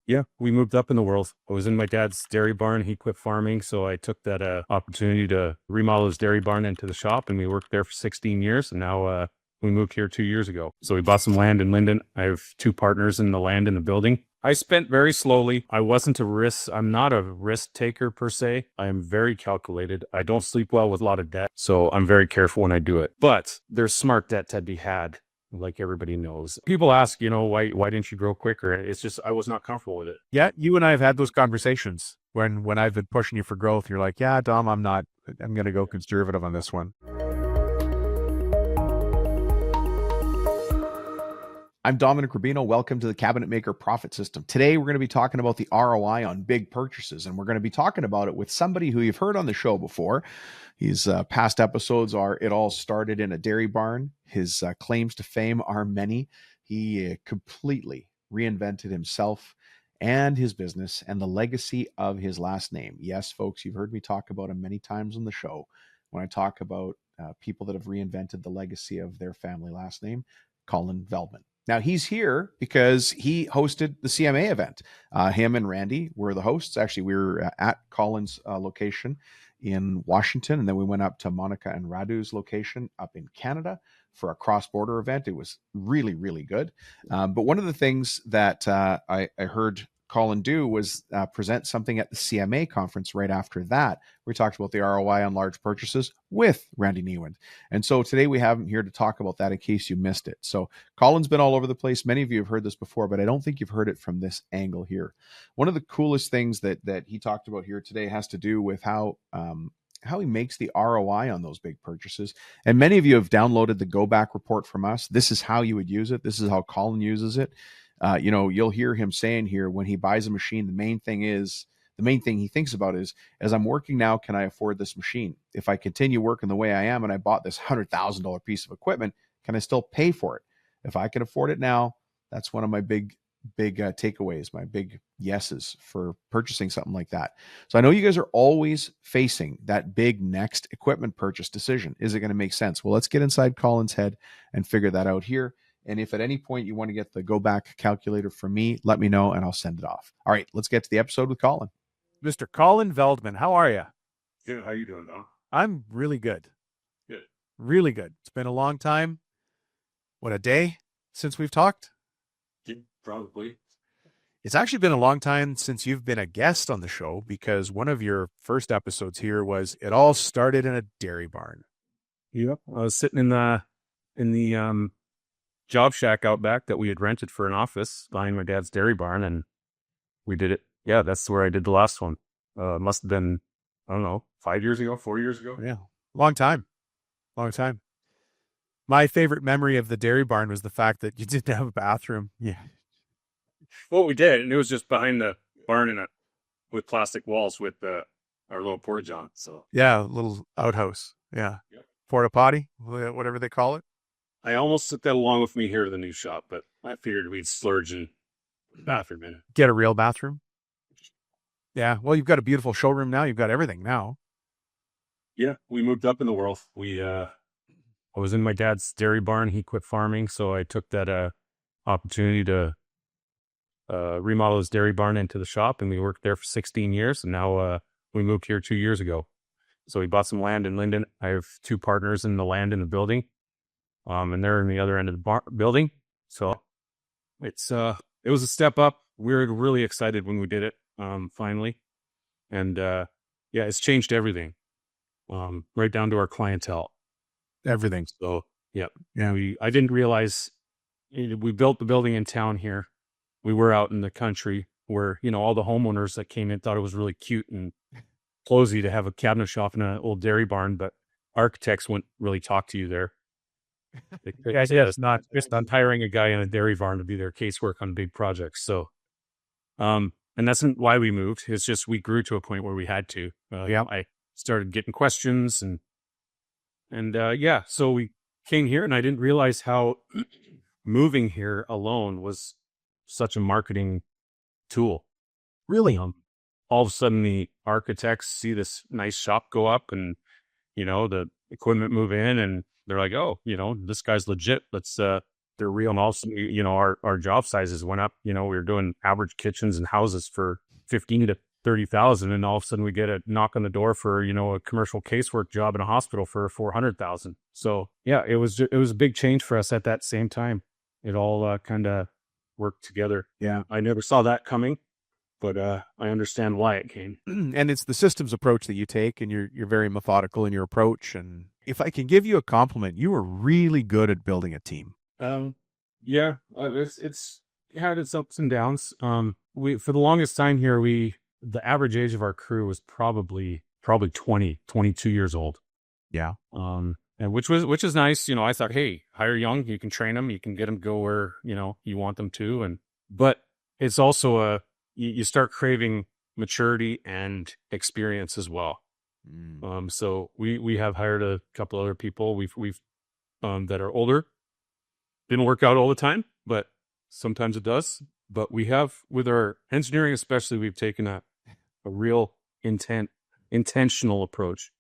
Yeah, we moved up in the world. I was in my dad's dairy barn. He quit farming, so I took that opportunity to remodel his dairy barn into the shop, and we worked there for 16 years. And now we moved here 2 years ago. So we bought some land in Linden. I have two partners in the land and the building. I spent very slowly. I'm not a risk taker per se. I am very calculated. I don't sleep well with a lot of debt, so I'm very careful when I do it. But there's smart debt to be had, like everybody knows. People ask, why didn't you grow quicker? It's just I was not comfortable with it. Yeah, you and I have had those conversations when I've been pushing you for growth. You're like, yeah, Dom, I'm going to go conservative on this one. I'm Dominic Rubino. Welcome to the Cabinet Maker Profit System. Today, we're going to be talking about the ROI on big purchases, and we're going to be talking about it with somebody who you've heard on the show before. His past episodes are It All Started in a Dairy Barn. His claims to fame are many. He completely reinvented himself and his business and the legacy of his last name. Yes, folks, you've heard me talk about him many times on the show when I talk about people that have reinvented the legacy of their family last name, Kolin Veldman. Now, he's here because he hosted the CMA event. Him and Randy were the hosts. Actually, we were at Colin's location in Washington, and then we went up to Monica and Radu's location up in Canada for a cross-border event. It was really, really good. But one of the things that I heard Kolin do was present something at the CMA conference right after that. We talked about the ROI on large purchases with Randy Niewind. And so today we have him here to talk about that in case you missed it. So Colin's been all over the place. Many of you have heard this before, but I don't think you've heard it from this angle here. One of the coolest things that he talked about here today has to do with how he makes the ROI on those big purchases. And many of you have downloaded the Go Back report from us. This is how you would use it. This is how Kolin uses it. You'll hear him saying here when he buys a machine, the main thing he thinks about is, as I'm working now, can I afford this machine? If I continue working the way I am and I bought this $100,000 piece of equipment, can I still pay for it? If I can afford it now, that's one of my big takeaways, my big yeses for purchasing something like that. So I know you guys are always facing that big next equipment purchase decision. Is it going to make sense? Well, let's get inside Colin's head and figure that out here. And if at any point you want to get the Go Back calculator from me, let me know and I'll send it off. All right, let's get to the episode with Kolin. Mr. Kolin Veldman, how are you? Good. How you doing, Dom? I'm really good. Good. Really good. It's been a long time. What, a day since we've talked? Yeah, probably. It's actually been a long time since you've been a guest on the show, because one of your first episodes here was It All Started in a Dairy Barn. Yep. I was sitting in the job shack out back that we had rented for an office behind my dad's dairy barn, and we did it. Yeah, that's where I did the last one. Must have been, I don't know, 5 years ago, 4 years ago. Yeah, long time. My favorite memory of the dairy barn was the fact that you didn't have a bathroom. Yeah. Well, we did, and it was just behind the barn with plastic walls with our little portage on. So yeah, a little outhouse. Yeah. Yep. Porta potty, whatever they call it. I almost took that along with me here to the new shop, but I figured we'd splurge in the bathroom in it. Get a real bathroom. Yeah. Well, you've got a beautiful showroom now. You've got everything now. Yeah. We moved up in the world. I was in my dad's dairy barn. He quit farming, so I took that opportunity to remodel his dairy barn into the shop, and we worked there for 16 years. And now we moved here 2 years ago. So we bought some land in Linden. I have two partners in the land in the building. And they're in the other end of the building. So it was a step up. We were really excited when we did it, finally. And it's changed everything, right down to our clientele. Everything. So, yeah. I didn't realize we built the building in town here. We were out in the country where, all the homeowners that came in thought it was really cute and closey to have a cabinet shop in an old dairy barn, but architects wouldn't really talk to you there. It's not hiring a guy in a dairy barn to be their casework on big projects. So, and that's not why we moved. It's just we grew to a point where we had to. I started getting questions and so we came here, and I didn't realize how moving here alone was such a marketing tool. Really? All of a sudden, the architects see this nice shop go up, and the equipment move in, and they're like, oh, this guy's legit. Let's they're real. And also, our job sizes went up. We were doing average kitchens and houses for 15 to 30,000. And all of a sudden we get a knock on the door for, a commercial casework job in a hospital for 400,000. So yeah, it was a big change for us at that same time. It all kind of worked together. Yeah. I never saw that coming, but I understand why it came. And it's the systems approach that you take, and you're very methodical in your approach. And if I can give you a compliment, you were really good at building a team. Yeah, it had its ups and downs. For the longest time here, the average age of our crew was probably 20, 22 years old. Yeah. And which is nice. I thought, hey, hire young, you can train them, you can get them go where, you want them to. But it's also you start craving maturity and experience as well. So we have hired a couple other people we've that are older. Didn't work out all the time, but sometimes it does. But we have, with our engineering especially, we've taken a real intentional approach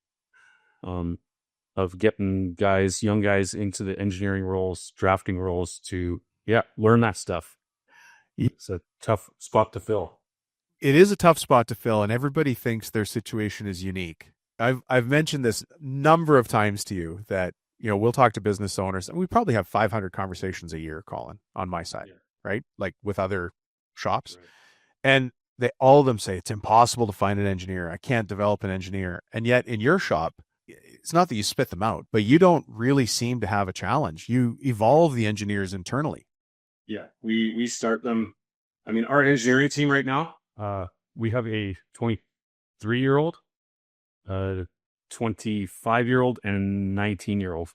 of getting young guys into the engineering roles, drafting roles to learn that stuff. It's a tough spot to fill. It is a tough spot to fill, and everybody thinks their situation is unique. I've mentioned this number of times to you that, we'll talk to business owners, and we probably have 500 conversations a year, Colin, on my side, right? Like with other shops. Right. And all of them say it's impossible to find an engineer. I can't develop an engineer. And yet in your shop, it's not that you spit them out, but you don't really seem to have a challenge. You evolve the engineers internally. Yeah, we start them. I mean, our engineering team right now, we have a 23-year-old, 25-year-old, and 19-year-old.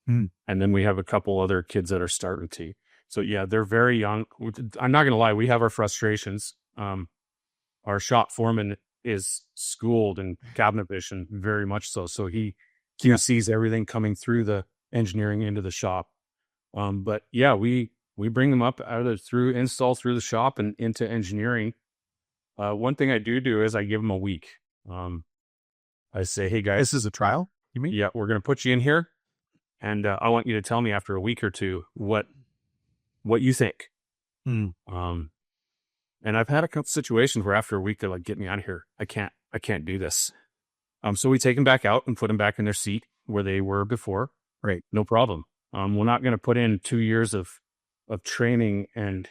And then we have a couple other kids that are starting to. So yeah, they're very young. I'm not going to lie. We have our frustrations. Our shop foreman is schooled in cabinet vision, very much so. So he sees everything coming through the engineering into the shop. But yeah, we bring them up through the shop and into engineering. One thing I do is I give them a week. I say, hey guys, this is a trial, you mean? Yeah, we're going to put you in here, and I want you to tell me after a week or two what you think. And I've had a couple situations where after a week they're like, "Get me out of here! I can't do this." So we take them back out and put them back in their seat where they were before. Right, no problem. We're not going to put in 2 years of training and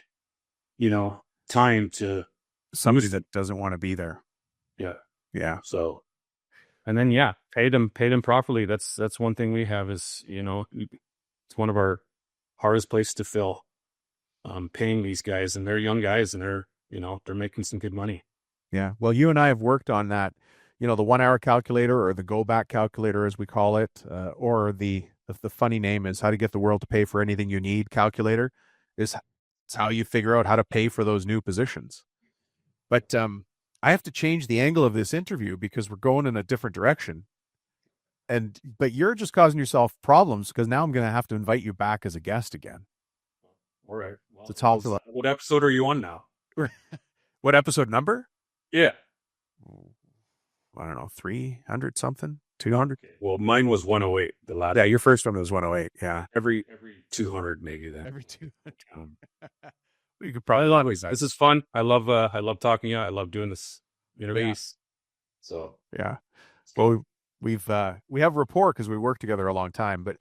time to somebody that doesn't want to be there. Yeah. So. And then, pay them properly. That's one thing we have is, it's one of our hardest places to fill, paying these guys, and they're young guys, and they're making some good money. Yeah. Well, you and I have worked on that, the 1 hour calculator, or the go back calculator, as we call it, or the funny name is how to get the world to pay for anything you need calculator. It's how you figure out how to pay for those new positions. But, I have to change the angle of this interview because we're going in a different direction. But you're just causing yourself problems because now I'm going to have to invite you back as a guest again. All right. Well, what episode are you on now? What episode number? Yeah. I don't know, 300 something, 200. Well, mine was 108. The last. Yeah, your first one was 108. Yeah. Every 200 maybe then. Every 200. You could probably always. This is fun. I love talking to you. I love doing this interviews. Yeah. So yeah. Well, we have rapport because we worked together a long time. But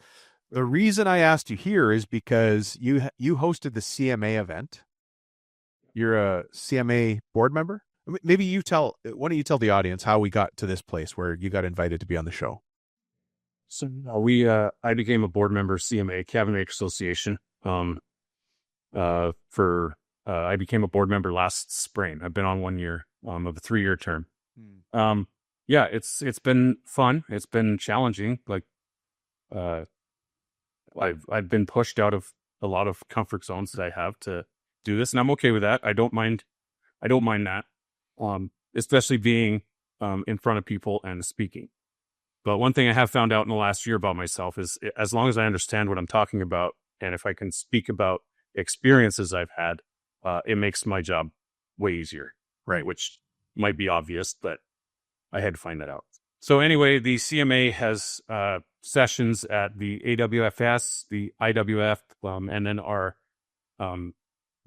the reason I asked you here is because you hosted the CMA event. You're a CMA board member. Maybe why don't you tell the audience how we got to this place where you got invited to be on the show? So I became a board member of CMA, Cabinet Maker Association. I became a board member last spring. I've been on 1 year of a 3-year term. It's been fun. It's been challenging. Like I've been pushed out of a lot of comfort zones that I have to do this, and I'm okay with that. I don't mind that. Especially being in front of people and speaking. But one thing I have found out in the last year about myself is, as long as I understand what I'm talking about, and if I can speak about experiences I've had, it makes my job way easier. Right. Which might be obvious, but I had to find that out. So anyway, the CMA has sessions at the AWFS, the IWF, and then our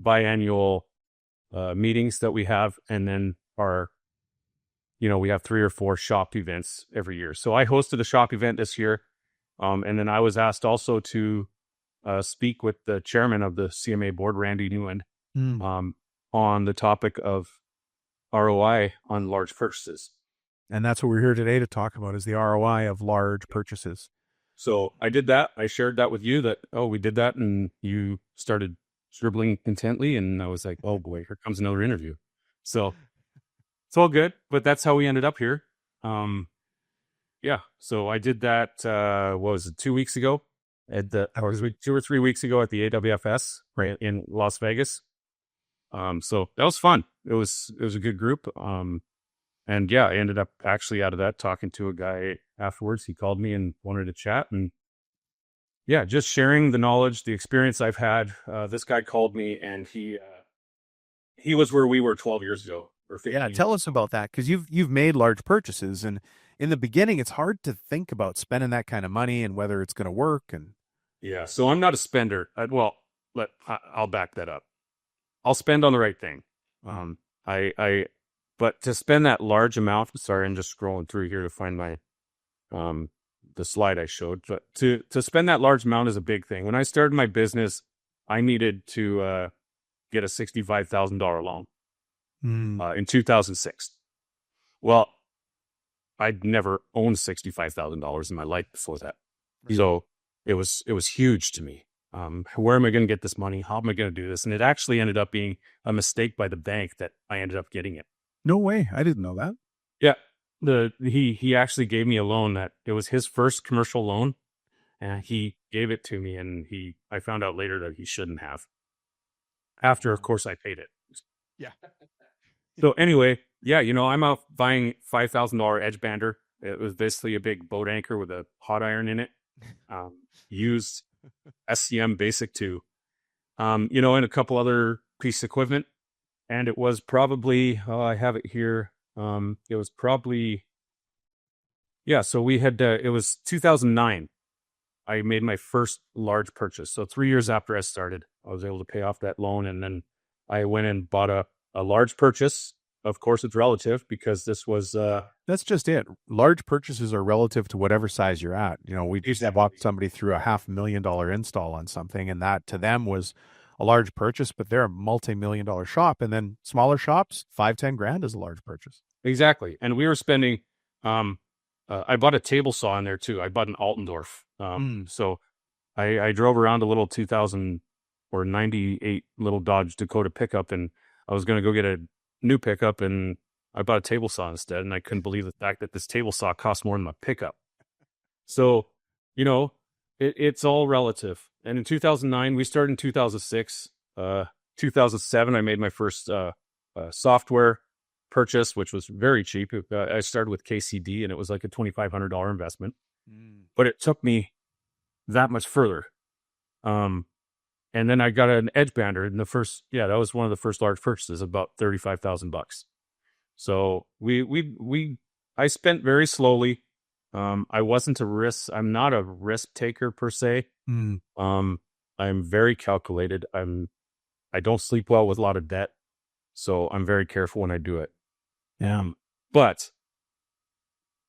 biannual meetings that we have, and then we have 3 or 4 shop events every year. So I hosted a shop event this year, and then I was asked also to speak with the chairman of the CMA board, Randy Newen, on the topic of ROI on large purchases. And that's what we're here today to talk about, is the ROI of large purchases. So I did that. I shared that with you that, we did that. And you started scribbling intently. And I was like, oh boy, here comes another interview. So it's all good, but that's how we ended up here. So I did that, what was it, 2 weeks ago? Or 2 or 3 weeks ago at the AWFS, right, in Las Vegas. So that was fun. It was a good group. And I ended up actually out of that talking to a guy afterwards. He called me and wanted to chat, and just sharing the knowledge, the experience I've had. This guy called me, and he was where we were 12 years ago. Or 15. Yeah, tell us about that, because you've made large purchases, and in the beginning, it's hard to think about spending that kind of money and whether it's going to work. And so I'm not a spender. I'll back that up. I'll spend on the right thing. But to spend that large amount, sorry, I'm just scrolling through here to find my, the slide I showed, but to spend that large amount is a big thing. When I started my business, I needed to, get a $65,000 loan, in 2006. Well, I'd never owned $65,000 in my life before that. Right. So it was huge to me. Where am I going to get this money? How am I going to do this? And it actually ended up being a mistake by the bank that I ended up getting it. No way. I didn't know that. Yeah. He actually gave me a loan that it was his first commercial loan, and he gave it to me, and I found out later that he shouldn't have. After, of course, I paid it. Yeah. So anyway, I'm out buying $5,000 edge bander. It was basically a big boat anchor with a hot iron in it. Used SCM Basic 2, and a couple other piece of equipment. And it was probably, I have it here. It was probably, so we had, it was 2009. I made my first large purchase. So 3 years after I started, I was able to pay off that loan. And then I went and bought a large purchase. Of course, it's relative, because this was... That's just it. Large purchases are relative to whatever size you're at. We just walked somebody through a $500,000 install on something, and that to them was a large purchase, but they're a multi-million-dollar shop. And then smaller shops, $5,000-$10,000 is a large purchase. Exactly. And we were spending, I bought a table saw in there too. I bought an Altendorf. So I drove around a little 98 little Dodge Dakota pickup, and I was going to go get a new pickup, and I bought a table saw instead. And I couldn't believe the fact that this table saw cost more than my pickup. So, it's all relative. And in 2009, we started in 2006. 2007, I made my first software purchase, which was very cheap. I started with KCD, and it was like a $2,500 investment. But it took me that much further. And then I got an edge bander in the first, that was one of the first large purchases, about $35,000. So I spent very slowly. I wasn't I'm not a risk taker per se. I'm very calculated. I don't sleep well with a lot of debt, so I'm very careful when I do it. But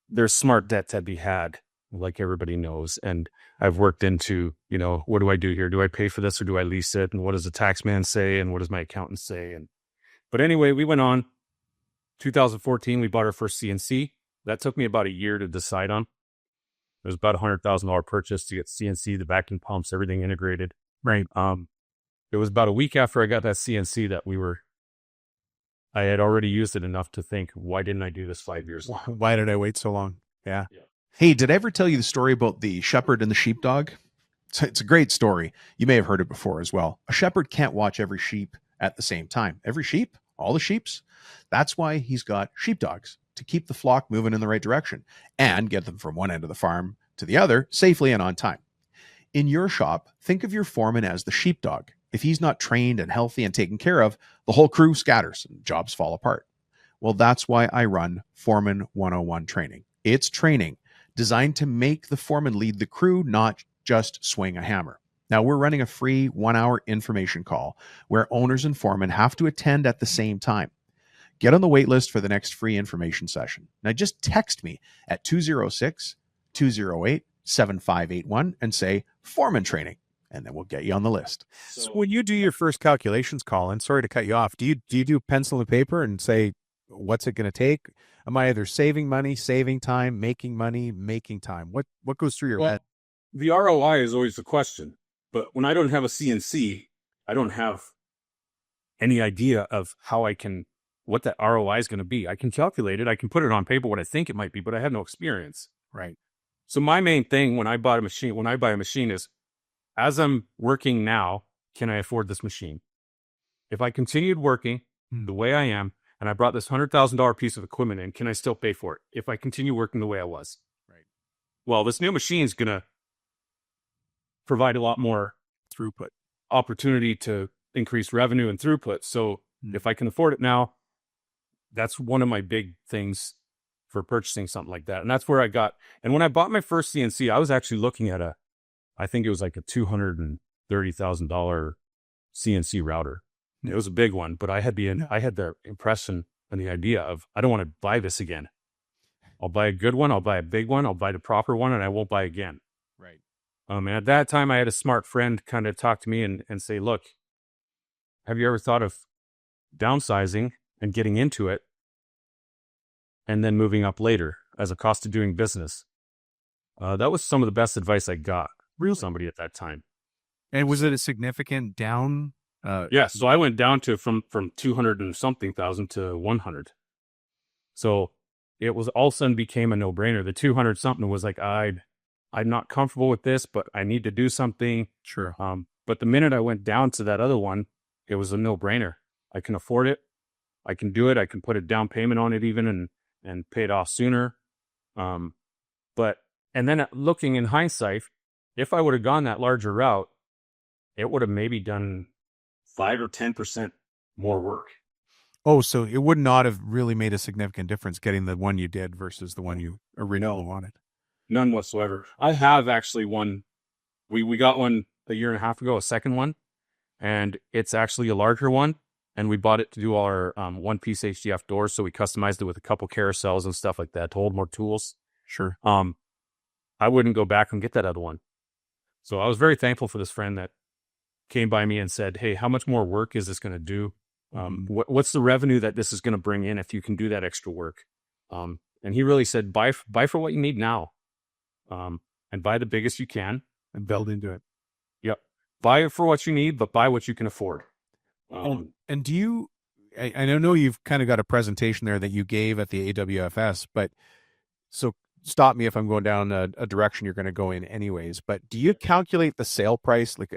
there's smart debt to be had, like everybody knows. And I've worked into, what do I do here? Do I pay for this or do I lease it? And what does the tax man say? And what does my accountant say? But anyway, we went on. 2014, we bought our first CNC. That took me about a year to decide on. It was about $100,000 purchase to get CNC, the vacuum pumps, everything integrated. Right. It was about a week after I got that CNC that I had already used it enough to think, why didn't I do this 5 years ago? Why did I wait so long? Yeah. Hey, did I ever tell you the story about the shepherd and the sheepdog? It's a great story. You may have heard it before as well. A shepherd can't watch every sheep at the same time. Every sheep, all the sheeps. That's why he's got sheepdogs, to keep the flock moving in the right direction and get them from one end of the farm to the other safely and on time. In your shop, think of your foreman as the sheepdog. If he's not trained and healthy and taken care of, the whole crew scatters and jobs fall apart. Well, that's why I run Foreman 101 training. It's training designed to make the foreman lead the crew, not just swing a hammer. Now, we're running a free 1-hour information call where owners and foremen have to attend at the same time. Get on the wait list for the next free information session. Now, just text me at 206-208-7581 and say foreman training, and then we'll get you on the list. So when you do your first calculations, Colin, sorry to cut you off, do you do pencil and paper and say, what's it going to take? Am I either saving money, saving time, making money, making time? What goes through your head? The ROI is always the question. But when I don't have a CNC, I don't have any idea of what that ROI is going to be. I can calculate it. I can put it on paper what I think it might be, but I have no experience. Right. So my main thing when I buy a machine is, as I'm working now, can I afford this machine? If I continued working the way I am, and I brought this $100,000 piece of equipment in, can I still pay for it if I continue working the way I was? Right. Well, this new machine is going to provide a lot more throughput, opportunity to increase revenue and throughput. So if I can afford it now, that's one of my big things for purchasing something like that. And that's where I got. And when I bought my first CNC, I was actually looking at I think it was like a $230,000 CNC router. It was a big one, but I had the impression and the idea of, I don't want to buy this again. I'll buy a good one. I'll buy a big one. I'll buy the proper one, and I won't buy again. Right. And at that time, I had a smart friend kind of talk to me and say, look, have you ever thought of downsizing and getting into it and then moving up later as a cost of doing business? That was some of the best advice I got from somebody at that time. And was it a significant down? Yeah, so I went down to from 200 and something thousand to 100. So it was all of a sudden became a no-brainer. The 200 something was like, I'm not comfortable with this, but I need to do something. Sure. But the minute I went down to that other one, it was a no-brainer. I can afford it. I can do it. I can put a down payment on it even and pay it off sooner. And then looking in hindsight, if I would have gone that larger route, it would have maybe done 5 or 10% more work. Oh, so it would not have really made a significant difference getting the one you did versus the one you originally wanted. None whatsoever. I have actually one. We got one a year and a half ago, a second one, and it's actually a larger one. And we bought it to do our one-piece HDF doors, so we customized it with a couple carousels and stuff like that to hold more tools. Sure. I wouldn't go back and get that other one. So I was very thankful for this friend that came by me and said, hey, how much more work is this going to do? What's the revenue that this is going to bring in if you can do that extra work? And he really said, buy for what you need now, and buy the biggest you can and build into it. Yep. Buy it for what you need, but buy what you can afford. And do you, I know you've kind of got a presentation there that you gave at the AWFS, but so stop me if I'm going down a direction you're going to go in anyways, but do you calculate the sale price? Like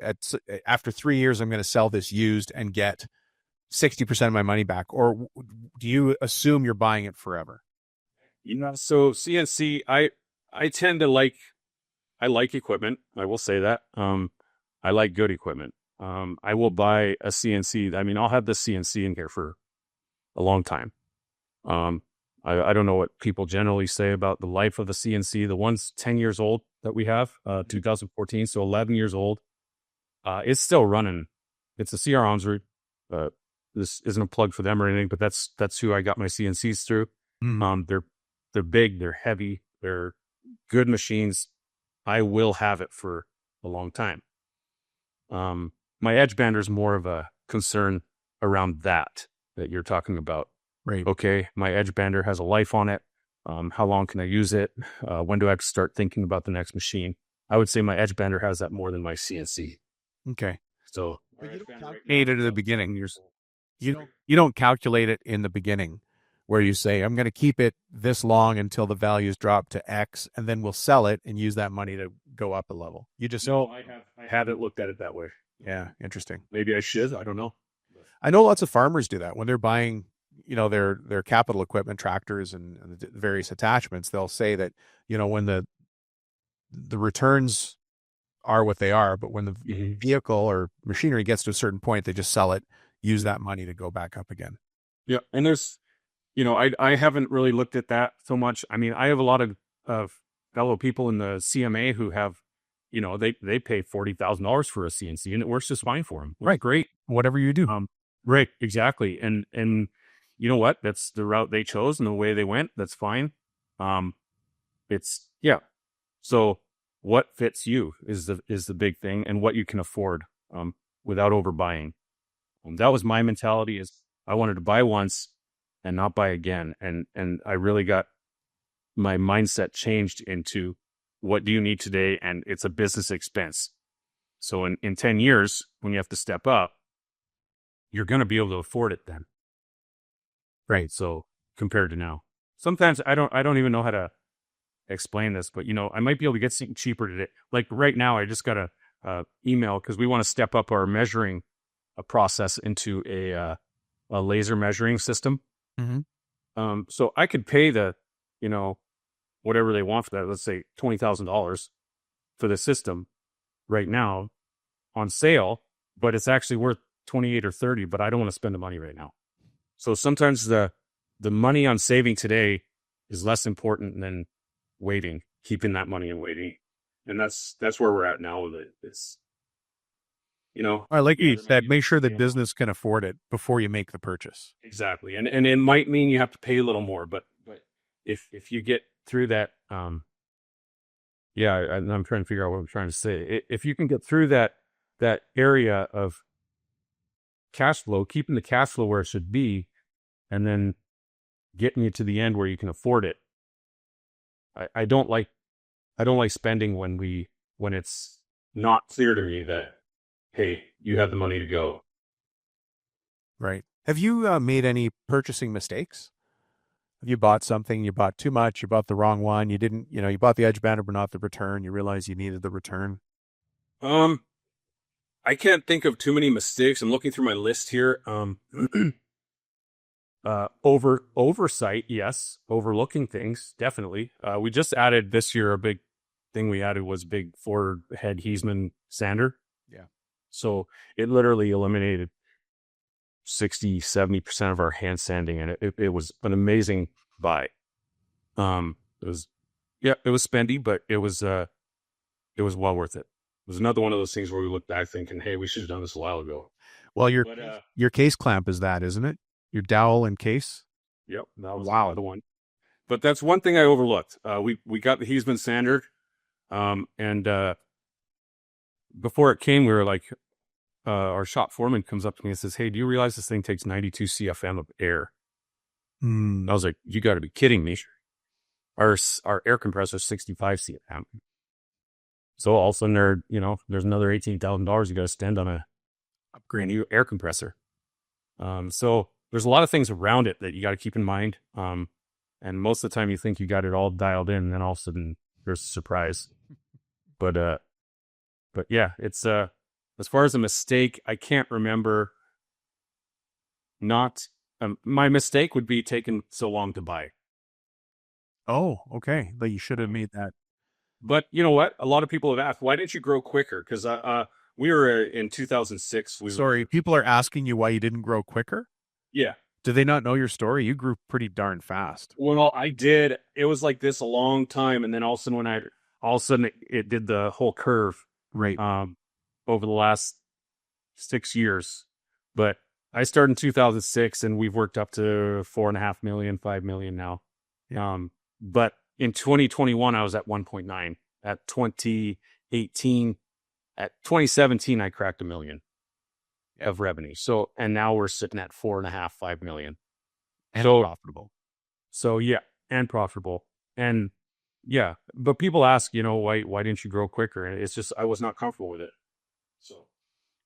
after 3 years, I'm going to sell this used and get 60% of my money back, or do you assume you're buying it forever? So CNC, I tend to like equipment. I will say that. I like good equipment. I will buy a CNC. I mean, I'll have this CNC in here for a long time. I don't know what people generally say about the life of the CNC. The one's 10 years old that we have, 2014, so 11 years old. It's still running. It's a CR Armsrude. This isn't a plug for them or anything, but that's who I got my CNCs through. They're big, they're heavy, they're good machines. I will have it for a long time. My edge bander is more of a concern around that you're talking about. Right. Okay, my edge bander has a life on it. How long can I use it? When do I have to start thinking about the next machine? I would say my edge bander has that more than my CNC. Okay. So you don't calculate it at the beginning. You don't calculate it in the beginning where you say, I'm going to keep it this long until the values drop to X, and then we'll sell it and use that money to go up a level. You just no, I haven't looked at it that way. Yeah, interesting. Maybe I should. I don't know. I know lots of farmers do that when they're buying, their capital equipment, tractors and the various attachments. They'll say that, when the returns are what they are, but when the vehicle or machinery gets to a certain point, they just sell it, use that money to go back up again. Yeah, and there's I haven't really looked at that so much. I mean, I have a lot of fellow people in the CMA who have, they pay $40,000 for a CNC and it works just fine for them. Right. Great. Whatever you do. Right. Exactly. And you know what? That's the route they chose and the way they went. That's fine. Yeah. So what fits you is the big thing, and what you can afford, without overbuying. That was my mentality. Is I wanted to buy once and not buy again. And I really got my mindset changed into, what do you need today? And it's a business expense. So in 10 years, when you have to step up, you're going to be able to afford it then. Right. So compared to now, sometimes I don't even know how to explain this, but I might be able to get something cheaper today. Like right now, I just got a email because we want to step up our measuring process into a laser measuring system. Mm-hmm. So I could pay whatever they want for that. Let's say $20,000 for the system right now on sale, but it's actually worth 28 or 30. But I don't want to spend the money right now. So sometimes the money on saving today is less important than keeping that money and waiting. And that's where we're at now with it. It's, I like you said, make sure the business can afford it before you make the purchase. Exactly. And it might mean you have to pay a little more, but if you get through that, I'm trying to figure out what I'm trying to say. If you can get through that area of cash flow, keeping the cash flow where it should be, and then getting you to the end where you can afford it. I don't like spending when it's not clear to me that, hey, you have the money to go. Right. Have you made any purchasing mistakes? Have you bought something, you bought too much, you bought the wrong one, you didn't, you bought the edge bander but not the return, you realized you needed the return? I can't think of too many mistakes. I'm looking through my list here. Oversight, yes. Overlooking things, definitely. We just added this year, a big thing we added was big 4-head Heisman sander. Yeah. So it literally eliminated 60-70% of our hand sanding, and it was an amazing buy. It was spendy, but it was well worth it. It was another one of those things where we look back thinking, hey, we should have done this a while ago. Well, your case clamp is that, isn't it? Your dowel and case? Yep. That was the one. But that's one thing I overlooked. We got the Heisman sander, and before it came, we were like, our shop foreman comes up to me and says, hey, do you realize this thing takes 92 CFM of air? I was like, you got to be kidding me. Our air compressor is 65 CFM. So all of a sudden there's another $18,000 you got to spend on a upgrade new air compressor. So there's a lot of things around it that you got to keep in mind. And most of the time you think you got it all dialed in, and then all of a sudden there's a surprise. But yeah, it's, as far as a mistake, I can't remember. My mistake would be taking so long to buy. Oh, okay. But you should have made that. But you know what? A lot of people have asked, why didn't you grow quicker? Because we were in 2006. People are asking you why you didn't grow quicker? Yeah. Do they not know your story? You grew pretty darn fast. Well, I did. It was like this a long time, and then all of a sudden it did the whole curve. Right. Over the last 6 years. But I started in 2006, and we've worked up to 4.5 million, 5 million now. Yeah. But in 2021, I was at 1.9. At 2017, I cracked 1 million of revenue. So, and now we're sitting at 4.5, 5 million. And profitable. So yeah, and profitable. And yeah, but people ask, why didn't you grow quicker? And it's just, I was not comfortable with it. So,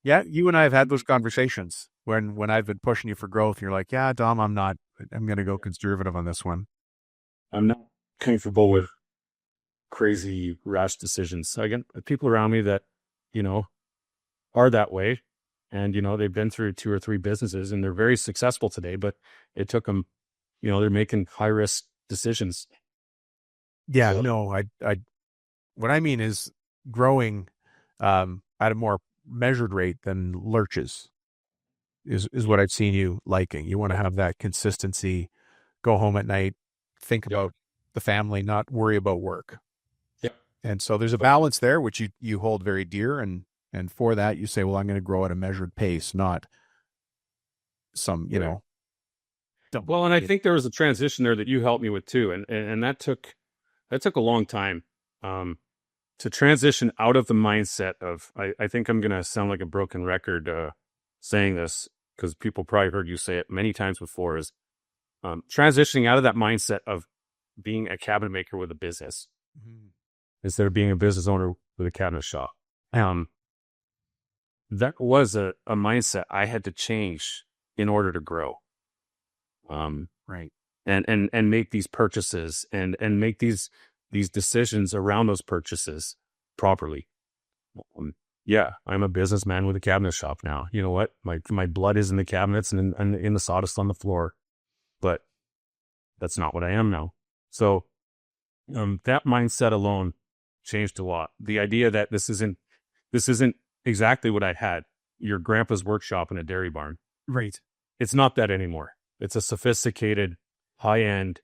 yeah, you and I have had those conversations when I've been pushing you for growth. You're like, yeah, Dom, I'm going to go conservative on this one. I'm not comfortable with crazy rash decisions. So again, people around me that, are that way, and, they've been through 2 or 3 businesses and they're very successful today, but it took them, they're making high risk decisions. Yeah, so, no, what I mean is growing, at a more measured rate than lurches is what I've seen you liking. You want to have that consistency, go home at night, think Yep. about the family, not worry about work. Yep. And so there's a balance there, which you hold very dear. And for that, you say, well, I'm going to grow at a measured pace, not some, you know. Well, and I think there was a transition there that you helped me with too. And that took a long time. To transition out of the mindset of, I think I'm going to sound like a broken record saying this, because people probably heard you say it many times before, is transitioning out of that mindset of being a cabinet maker with a business instead of being a business owner with a cabinet shop. That was a mindset I had to change in order to grow. Right. And make these purchases and make these decisions around those purchases properly. Yeah, I'm a businessman with a cabinet shop now. You know what? My blood is in the cabinets and in the sawdust on the floor, but that's not what I am now. So that mindset alone changed a lot. The idea that this isn't exactly what I had, your grandpa's workshop in a dairy barn. Right. It's not that anymore. It's a sophisticated, high-end,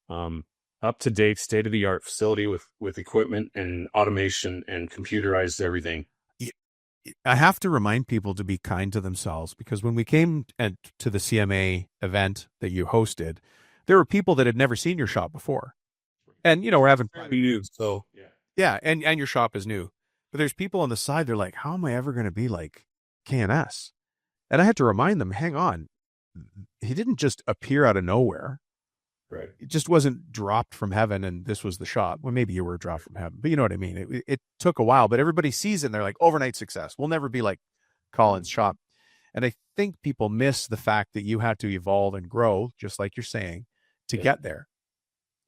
up-to-date, state-of-the-art facility with equipment and automation and computerized everything. I have to remind people to be kind to themselves, because when we came to the CMA event that you hosted, there were people that had never seen your shop before. And, you know, we're having Pretty new, so yeah, and your shop is new. But there's people on the side, they're like, how am I ever going to be like K&S? And I had to remind them, hang on, he didn't just appear out of nowhere. Right. It just wasn't dropped from heaven and this was the shop. Well, maybe you were dropped from heaven, but you know what I mean? It took a while, but everybody sees it and they're like, overnight success. We'll never be like Colin's shop. And I think people miss the fact that you had to evolve and grow, just like you're saying, to get there.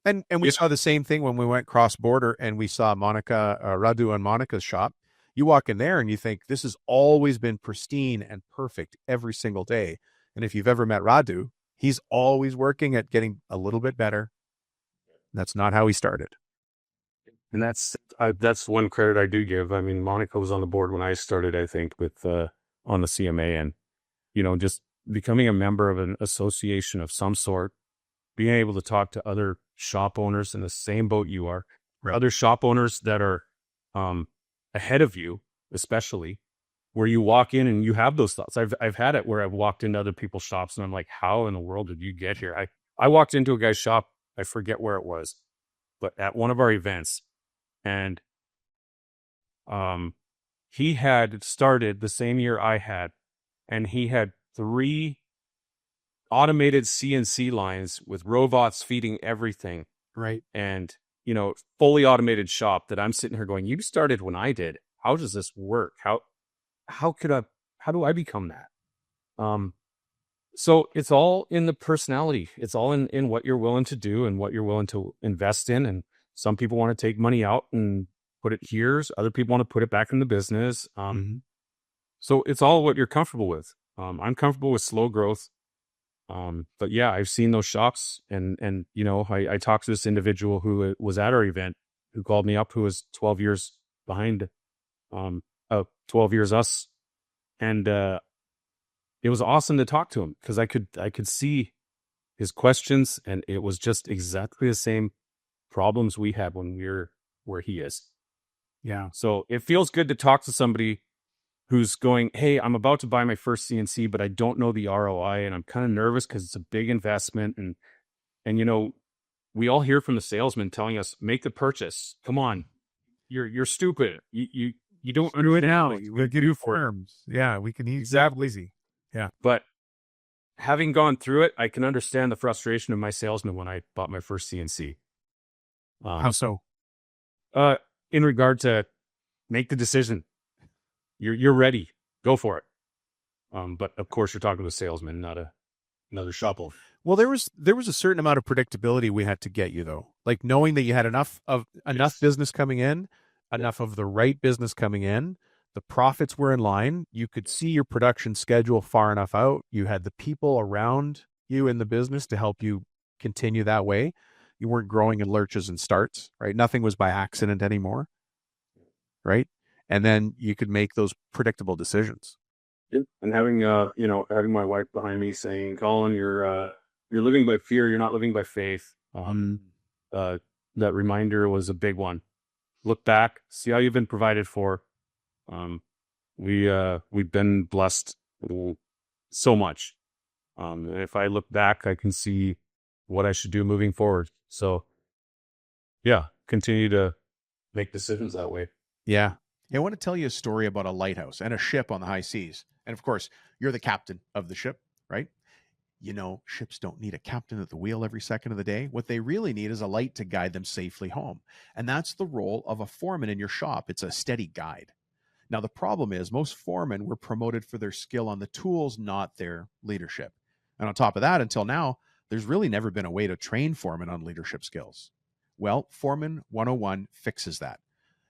And we saw the same thing when we went cross-border and we saw Radu and Monica's shop. You walk in there and you think, this has always been pristine and perfect every single day. And if you've ever met Radu, he's always working at getting a little bit better. That's not how he started. And that's one credit I do give. I mean, Monica was on the board when I started, I think, with on the CMA, and, you know, just becoming a member of an association of some sort, being able to talk to other shop owners in the same boat you are, Right. other shop owners that are ahead of you, especially, where you walk in and you have those thoughts. I've had it where I've walked into other people's shops and I'm like, how in the world did you get here? I walked into a guy's shop, I forget where it was, but at one of our events, and he had started the same year I had, and he had 3 automated CNC lines with robots feeding everything. Right. And, you know, fully automated shop that I'm sitting here going, you started when I did. How does this work? How do I become that? So it's all in the personality. It's all in what you're willing to do and what you're willing to invest in. And some people want to take money out and put it here. Other people want to put it back in the business. So it's all what you're comfortable with. I'm comfortable with slow growth. But yeah, I've seen those shops, and you know, I talked to this individual who was at our event, who called me up, who was 12 years behind, 12 years us. And, it was awesome to talk to him because I could see his questions, and it was just exactly the same problems we had when we were where he is. Yeah. So it feels good to talk to somebody who's going, hey, I'm about to buy my first CNC, but I don't know the ROI, and I'm kind of nervous because it's a big investment. And you know, we all hear from the salesman telling us, make the purchase. Come on, you're stupid. You don't do it now. We'll give you firms. Yeah, we can Exactly. easy. Yeah. But having gone through it, I can understand the frustration of my salesman when I bought my first CNC. How so? In regard to make the decision, you're ready, go for it. But of course, you're talking to a salesman, not another shop owner. Well, there was a certain amount of predictability we had to get you, though, like knowing that you had enough business coming in, enough of the right business coming in. The profits were in line. You could see your production schedule far enough out. You had the people around you in the business to help you continue that way. You weren't growing in lurches and starts, right? Nothing was by accident anymore, right? And then you could make those predictable decisions. Yeah. And having having my wife behind me saying, Colin, you're you're living by fear. You're not living by faith. That reminder was a big one. Look back, see how you've been provided for. We've been blessed so much. If I look back, I can see what I should do moving forward. So yeah, continue to make decisions that way. Yeah. I want to tell you a story about a lighthouse and a ship on the high seas. And of course, you're the captain of the ship, right? You know, ships don't need a captain at the wheel every second of the day. What they really need is a light to guide them safely home. And that's the role of a foreman in your shop. It's a steady guide. Now, the problem is most foremen were promoted for their skill on the tools, not their leadership. And on top of that, until now, there's really never been a way to train foremen on leadership skills. Well, Foreman 101 fixes that.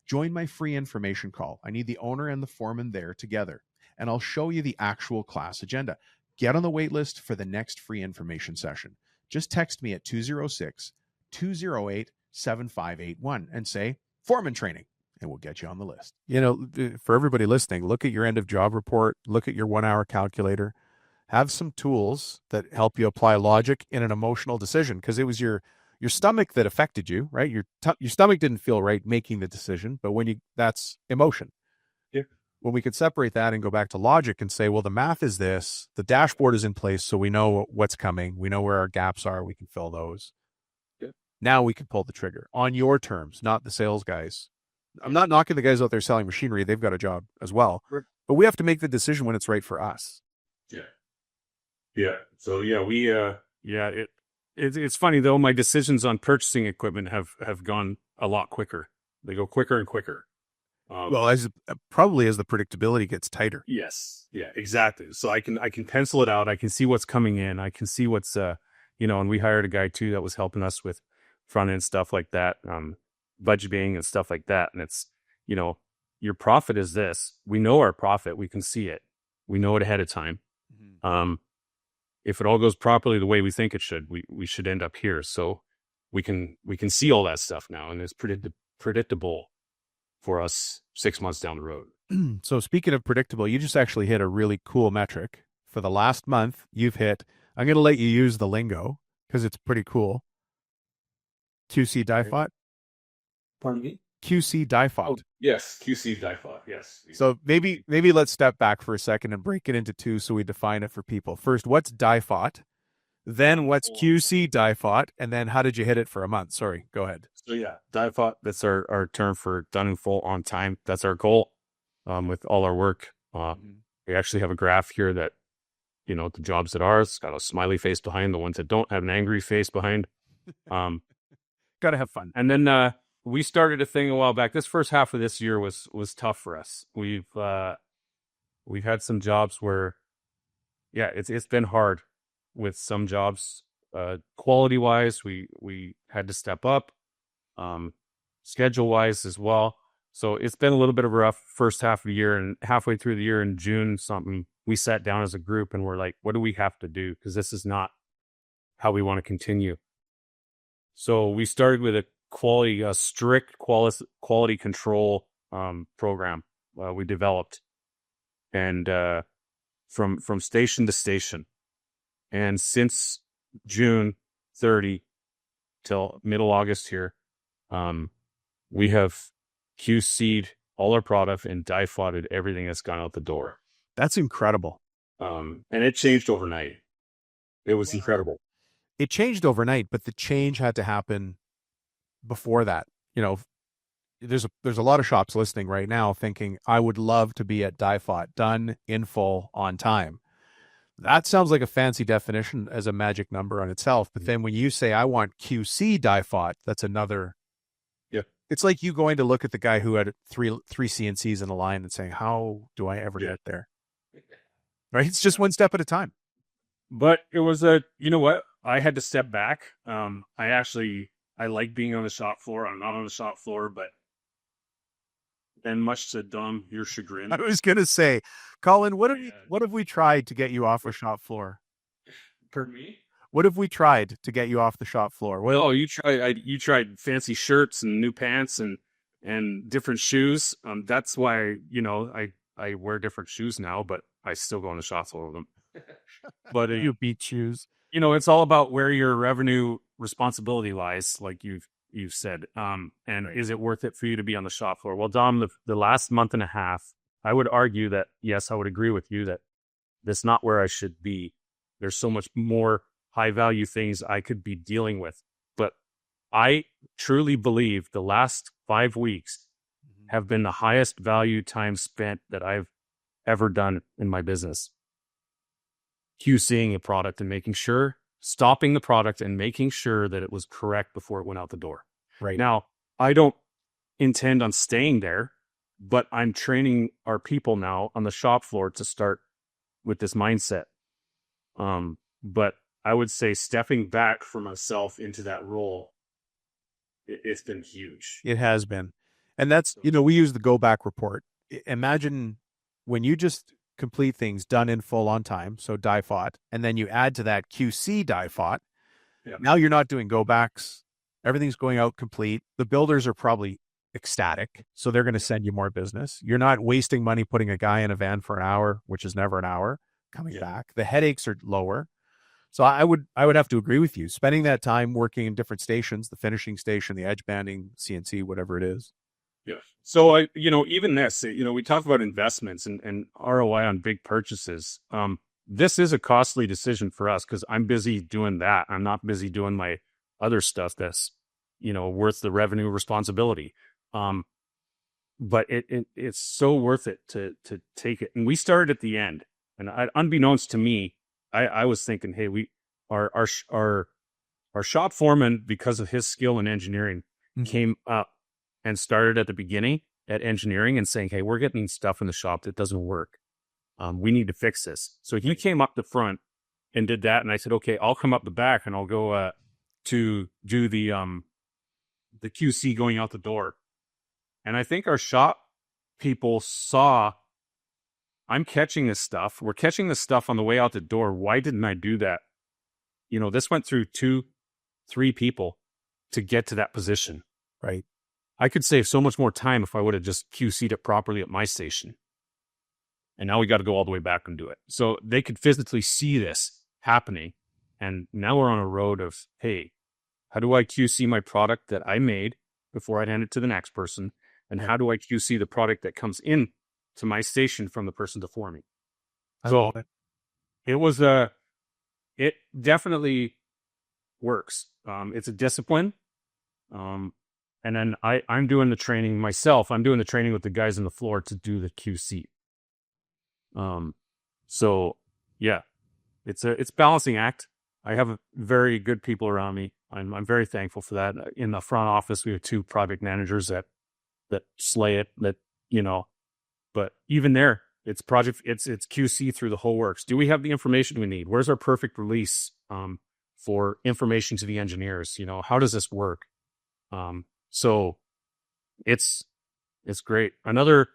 Join my free information call. I need the owner and the foreman there together, and I'll show you the actual class agenda. Get on the wait list for the next free information session. Just text me at 206-208-7581 and say foreman training, and we'll get you on the list. You know, for everybody listening, look at your end of job report, look at your 1 hour calculator, have some tools that help you apply logic in an emotional decision, because it was your stomach that affected you, right? Your stomach didn't feel right making the decision, but that's emotion. Yeah. When we could separate that and go back to logic and say, well, the math is this, the dashboard is in place, so we know what's coming, we know where our gaps are, we can fill those. Yeah. Now we can pull the trigger on your terms, not the sales guys. I'm not knocking the guys out there selling machinery. They've got a job as well, but we have to make the decision when it's right for us. Yeah. Yeah. So yeah, it's funny though. My decisions on purchasing equipment have gone a lot quicker. They go quicker and quicker. Well, probably as the predictability gets tighter. Yes. Yeah, exactly. So I can pencil it out. I can see what's coming in. I can see what's, and we hired a guy too that was helping us with front end stuff like that, budgeting and stuff like that. And it's, your profit is this. We know our profit. We can see it. We know it ahead of time. Mm-hmm. If it all goes properly the way we think it should, we should end up here. So we can see all that stuff now, and it's predictable for us 6 months down the road. So speaking of predictable, you just actually hit a really cool metric. For the last month, you've hit, I'm going to let you use the lingo because it's pretty cool. QC DIFOT. Pardon me? QC DIFOT. Oh, yes, QC DIFOT, yes. So maybe let's step back for a second and break it into two so we define it for people. First, what's DIFOT? Then what's QC DIFOT? And then how did you hit it for a month? Sorry, go ahead. So yeah, DIFOT, that's our term for done in full on time. That's our goal with all our work. We actually have a graph here that, the jobs that are, it's got a smiley face behind. The ones that don't have an angry face behind. Got to have fun. And then we started a thing a while back. This first half of this year was tough for us. We've had some jobs where, it's been hard with some jobs. Quality wise, we had to step up. Schedule wise as well. So it's been a little bit of a rough first half of the year, and halfway through the year in June, we sat down as a group and we're like, what do we have to do? Because this is not how we want to continue. So we started with a strict quality control program we developed, and from station to station. And since June 30 till middle August here, we have QC'd all our product and DIFOT'd everything that's gone out the door. That's incredible. And it changed overnight. It was incredible. It changed overnight, but the change had to happen before that. There's a lot of shops listening right now thinking, I would love to be at DIFOT, done in full on time. That sounds like a fancy definition as a magic number on itself. But then when you say, I want QC DIFOT, that's another. Yeah. It's like you going to look at the guy who had three CNCs in a line and saying, how do I ever get there? Right? It's just one step at a time. But it was what? I had to step back. I like being on the shop floor. I'm not on the shop floor, but then much to Dom, your chagrin. I was going to say, Colin, what have we tried to get you off the shop floor? Pardon me? What have we tried to get you off the shop floor? Well, you tried fancy shirts and new pants and different shoes. That's why, I wear different shoes now, but I still go on the shop floor with them. But you beat shoes. it's all about where your revenue responsibility lies, like you've said. And Right. is it worth it for you to be on the shop floor? Well, Dom, the last month and a half, I would argue that, yes, I would agree with you that that's not where I should be. There's so much more high value things I could be dealing with. But I truly believe the last 5 weeks have been the highest value time spent that I've ever done in my business. QCing a product and making sure, stopping the product and making sure that it was correct before it went out the door. Right. Now, I don't intend on staying there, but I'm training our people now on the shop floor to start with this mindset. But I would say stepping back for myself into that role, it's been huge. It has been. And that's, we use the go back report. Imagine when you just complete things done in full on time, so die fought, and then you add to that QC die fought. Yeah. Now you're not doing go backs. Everything's going out complete. The builders are probably ecstatic, so they're going to send you more business. You're not wasting money putting a guy in a van for an hour, which is never an hour, coming back. The headaches are lower. So I would have to agree with you. Spending that time working in different stations, the finishing station, the edge banding, CNC, whatever it is. Yeah. So even this, we talk about investments and ROI on big purchases. This is a costly decision for us because I'm busy doing that. I'm not busy doing my other stuff that's, worth the revenue responsibility. But it's so worth it to take it. And we started at the end, and unbeknownst to me, I was thinking, hey, our shop foreman, because of his skill in engineering, came up and started at the beginning at engineering and saying, hey, we're getting stuff in the shop that doesn't work. We need to fix this. So he came up the front and did that. And I said, okay, I'll come up the back and I'll go to do the QC going out the door. And I think our shop people saw, I'm catching this stuff. We're catching this stuff on the way out the door. Why didn't I do that? This went through 2-3 people to get to that position. Right. I could save so much more time if I would have just QC'd it properly at my station. And now we got to go all the way back and do it. So they could physically see this happening. And now we're on a road of, hey, how do I QC my product that I made before I hand it to the next person? And how do I QC the product that comes in to my station from the person before me? So it definitely works. It's a discipline. And then I'm doing the training myself. I'm doing the training with the guys on the floor to do the QC. So yeah, it's balancing act. I have very good people around me. I'm very thankful for that. In the front office, we have 2 project managers that slay it, but even there, it's QC through the whole works. Do we have the information we need? Where's our perfect release, for information to the engineers? How does this work? So it's great. Another,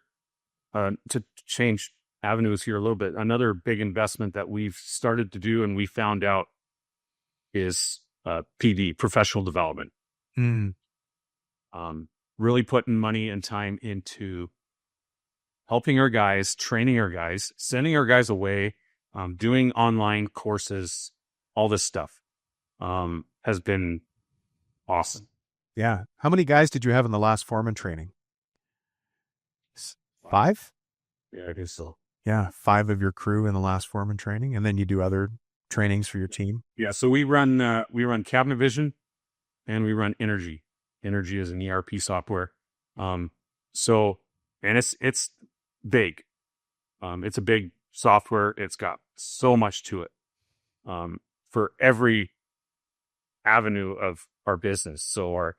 to change avenues here a little bit, another big investment that we've started to do and we found out is PD, professional development. Really putting money and time into helping our guys, training our guys, sending our guys away, doing online courses, all this stuff has been awesome. Yeah. How many guys did you have in the last foreman training? 5? Yeah, I guess so. Yeah. 5 of your crew in the last foreman training. And then you do other trainings for your team. Yeah. So we run Cabinet Vision and we run Energy. Energy is an ERP software. And it's big. It's a big software. It's got so much to it. For every avenue of our business. So our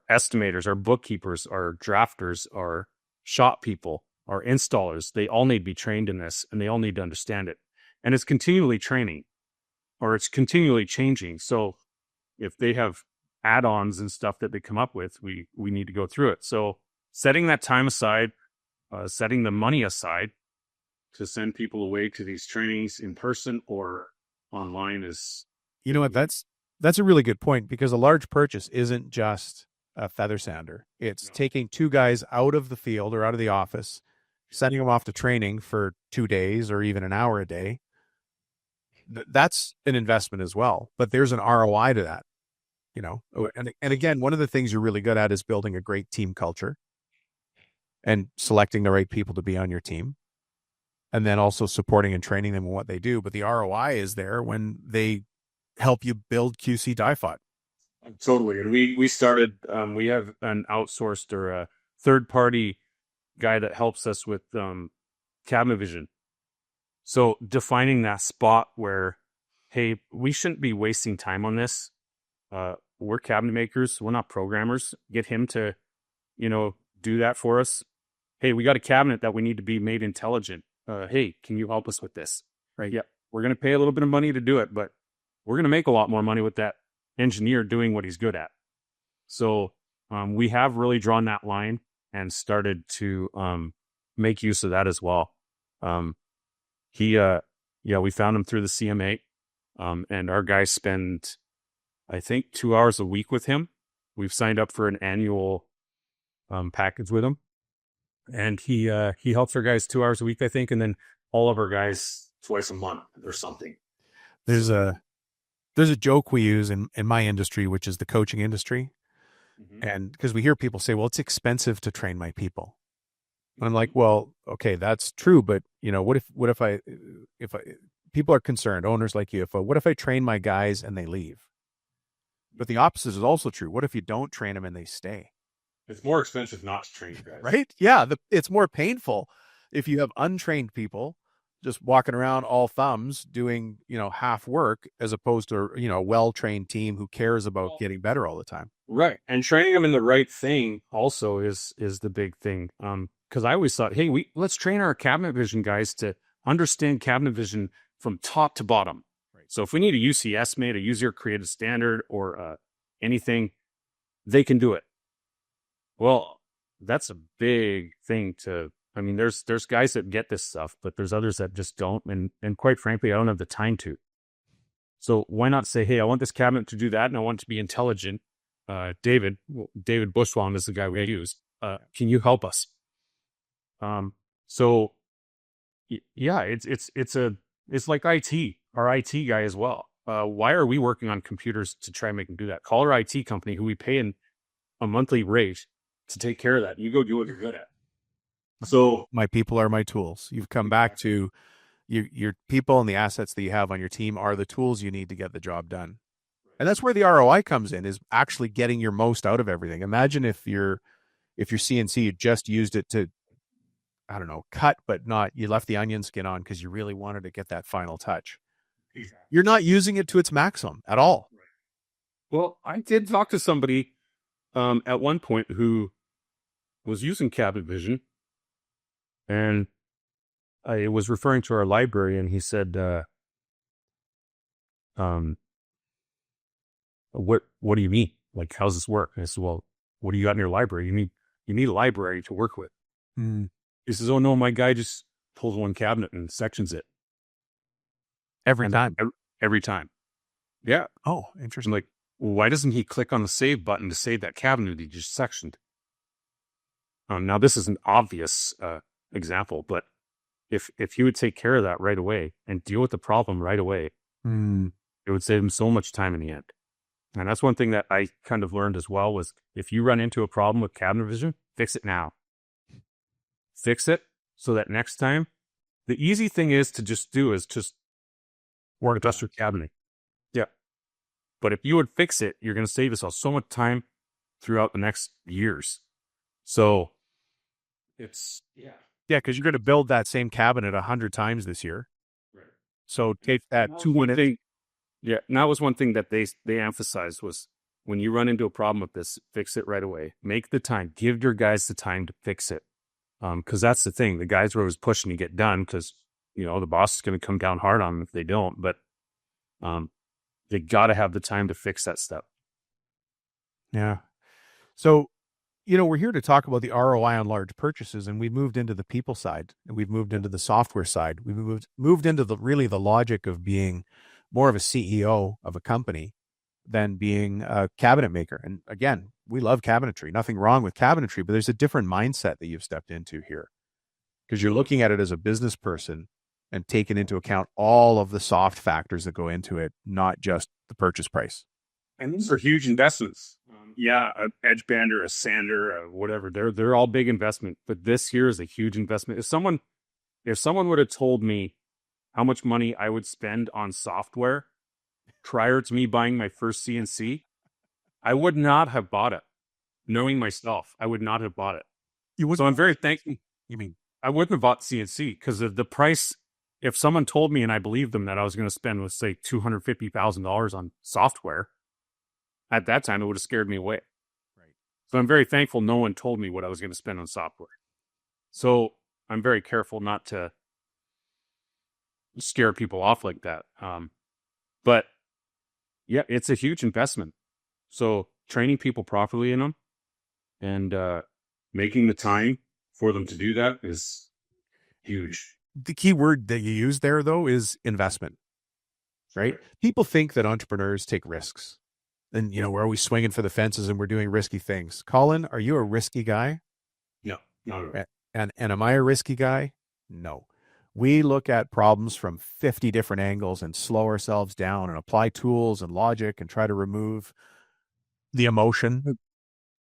estimators, our bookkeepers, our drafters, our shop people, our installers, they all need to be trained in this and they all need to understand it. And it's continually training or it's continually changing. So if they have add-ons and stuff that they come up with, we need to go through it. So setting that time aside, setting the money aside to send people away to these trainings in person or online is... You know what? That's a really good point because a large purchase isn't just a feather sander. It's taking 2 guys out of the field or out of the office, sending them off to training for 2 days or even an hour a day, That's an investment as well, but there's an ROI to that, and again, one of the things you're really good at is building a great team culture and selecting the right people to be on your team, and then also supporting and training them in what they do. But the ROI is there when they help you build QC DieFot. Totally. And we started, we have an outsourced or a third party guy that helps us with cabinet vision. So defining that spot where, hey, we shouldn't be wasting time on this. We're cabinet makers. We're not programmers. Get him to, do that for us. Hey, we got a cabinet that we need to be made intelligent. Hey, can you help us with this? Right. Yeah. We're going to pay a little bit of money to do it, but we're going to make a lot more money with that engineer doing what he's good at. So we have really drawn that line and started to make use of that as well. We found him through the CMA, and our guys spend, I think, 2 hours a week with him. We've signed up for an annual package with him, and he helps our guys 2 hours a week, I think, and then all of our guys twice a month or something. There's a joke we use in my industry, which is the coaching industry. Mm-hmm. And because we hear people say, well, it's expensive to train my people. And I'm like, well, okay, that's true. But what if people are concerned, owners like you, what if I train my guys and they leave? But the opposite is also true. What if you don't train them and they stay? It's more expensive not to train guys. Right? Yeah. It's more painful if you have untrained people just walking around all thumbs doing, half work, as opposed to, a well-trained team who cares about getting better all the time. Right. And training them in the right thing also is the big thing. Because I always thought, hey, let's train our cabinet vision guys to understand cabinet vision from top to bottom. Right. So if we need a UC estimate, a user created standard, or anything, they can do it. Well, that's a big thing there's guys that get this stuff, but there's others that just don't. And quite frankly, I don't have the time to. So why not say, hey, I want this cabinet to do that, and I want it to be intelligent. David Bushwalm is the guy we use. Can you help us? So yeah, it's like IT, our IT guy as well. Why are we working on computers to try and make them do that? Call our IT company, who we pay in a monthly rate to take care of that. You go do what you're good at. So my people are my tools. You've come back to your people, and the assets that you have on your team are the tools you need to get the job done. And that's where the ROI comes in, is actually getting your most out of everything. Imagine if your CNC, you just used it to, I don't know, cut, but not, you left the onion skin on because you really wanted to get that final touch. Exactly. You're not using it to its maximum at all. Right. Well, I did talk to somebody at one point who was using cabinet vision, and I was referring to our library, and he said, what do you mean? Like, how's this work? And I said, well, what do you got in your library? You need a library to work with. Mm. He says, oh no, my guy just pulls one cabinet and sections it. Every time. Yeah. Oh, interesting. I'm like, why doesn't he click on the save button to save that cabinet he just sectioned? Now this is an obvious example, but if he would take care of that right away and deal with the problem right away, it would save him so much time in the end. And that's one thing that I kind of learned as well, was if you run into a problem with cabinet vision, fix it now. Fix it so that next time, the easy thing is just work adjust your cabinet. Yeah. But if you would fix it, you're going to save yourself so much time throughout the next years. So it's, yeah, because you're going to build that same cabinet 100 times this year. Right. So take that 2 minutes. Yeah, and that was one thing that they emphasized, was when you run into a problem with this, fix it right away. Make the time. Give your guys the time to fix it. Because that's the thing. The guys were always pushing to get done because, the boss is going to come down hard on them if they don't. But they got to have the time to fix that stuff. Yeah. So, we're here to talk about the ROI on large purchases, and we've moved into the people side, and we've moved into the software side. We've moved into the logic of being more of a CEO of a company than being a cabinet maker. And again, we love cabinetry. Nothing wrong with cabinetry, but there's a different mindset that you've stepped into here, because you're looking at it as a business person and taken into account all of the soft factors that go into it, not just the purchase price. And these are huge investments. Yeah, an edge bander, a sander, whatever. They're all big investment. But this here is a huge investment. If someone would have told me how much money I would spend on software prior to me buying my first CNC, I would not have bought it. Knowing myself, I would not have bought it. So I'm very thankful. You mean I wouldn't have bought CNC because of the price. If someone told me and I believed them that I was going to spend, let's say, $250,000 on software, at that time, it would have scared me away. Right. So I'm very thankful no one told me what I was going to spend on software. So I'm very careful not to scare people off like that. But yeah, it's a huge investment. So training people properly in them and making the time for them to do that is huge. The key word that you use there, though, is investment, right? People think that entrepreneurs take risks. And, we're always swinging for the fences and we're doing risky things. Colin, are you a risky guy? No, not at all. And am I a risky guy? No. We look at problems from 50 different angles and slow ourselves down and apply tools and logic and try to remove the emotion.